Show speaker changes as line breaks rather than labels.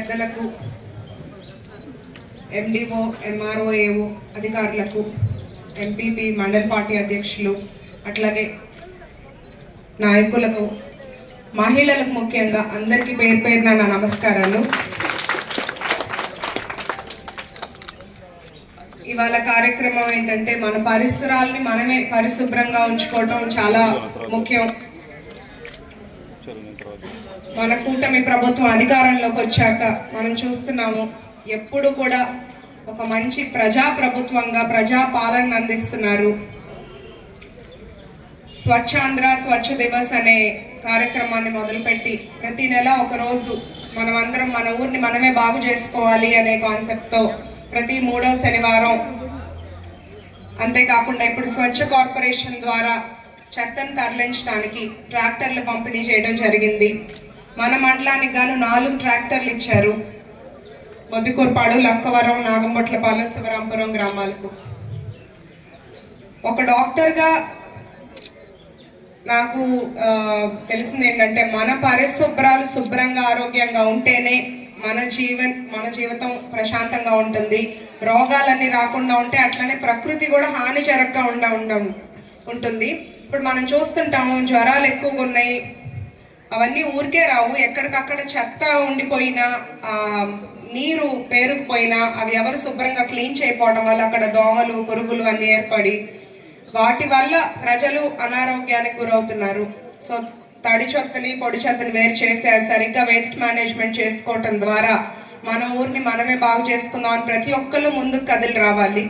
పెద్దలకు, MDO, MRO, AO అధికారులకు, MPP, mandal party అధ్యక్షులు, అట్లాగే నాయకులకు, మహిళలకు ముఖ్యంగా అందరికీ పేరు పేరున నా నమస్కారాలు. ఇవాళ కార్యక్రమం ఏంటంటే మన పరిసరాలని మనమే పరిశుభ్రంగా ఉంచుకోవటం చాలా ముఖ్యం. మన కూటమి ప్రభుత్వం అధికారంలోకి వచ్చాక మనం చూస్తున్నాము, ఎప్పుడు కూడా ఒక మంచి ప్రజా ప్రభుత్వంగా ప్రజా పాలన అందిస్తున్నారు. స్వచ్ఛాంధ్ర స్వచ్ఛ దివస్ అనే కార్యక్రమాన్ని మొదలుపెట్టి ప్రతి నెల ఒక రోజు మనమందరం మన ఊరిని మనమే బాగు చేసుకోవాలి అనే కాన్సెప్ట్ తో ప్రతి 3వ శనివారం, అంతేకాకుండా ఇప్పుడు స్వచ్ఛ కార్పొరేషన్ ద్వారా చెత్తను తరలించడానికి ట్రాక్టర్లు పంపిణీ చేయడం జరిగింది. మన మండలానికి గాను 4 ట్రాక్టర్లు ఇచ్చారు. మొద్దుకూర్పాడు, లక్కవరం, నాగంబొట్లపాలెం, శివరాంపురం గ్రామాలకు. ఒక డాక్టర్గా నాకు తెలిసింది ఏంటంటే మన పరిశుభ్రాలు శుభ్రంగా ఆరోగ్యంగా ఉంటేనే మన జీవితం ప్రశాంతంగా ఉంటుంది. రోగాలన్నీ రాకుండా ఉంటే అట్లనే ప్రకృతి కూడా హాని జరగకుండా ఉంటుంది. ఇప్పుడు మనం చూస్తుంటాము, జ్వరాలు ఎక్కువగా ఉన్నాయి. అవన్నీ ఊరికే రావు, ఎక్కడికక్కడ చెత్త ఉండిపోయినా, నీరు పేరుకుపోయినా అవి ఎవరు శుభ్రంగా క్లీన్ చేయకపోవడం వల్ల అక్కడ దోమలు, పురుగులు అన్ని ఏర్పడి వాటి వల్ల ప్రజలు అనారోగ్యానికి గురవుతున్నారు. సో తడి చెత్తని, పొడి చెత్తని వేరు చేసి సరిగ్గా వేస్ట్ మేనేజ్మెంట్ చేసుకోవటం ద్వారా మన ఊరిని మనమే బాగు చేసుకుందాం అని ప్రతి ఒక్కరు ముందుకు కదిలి రావాలి.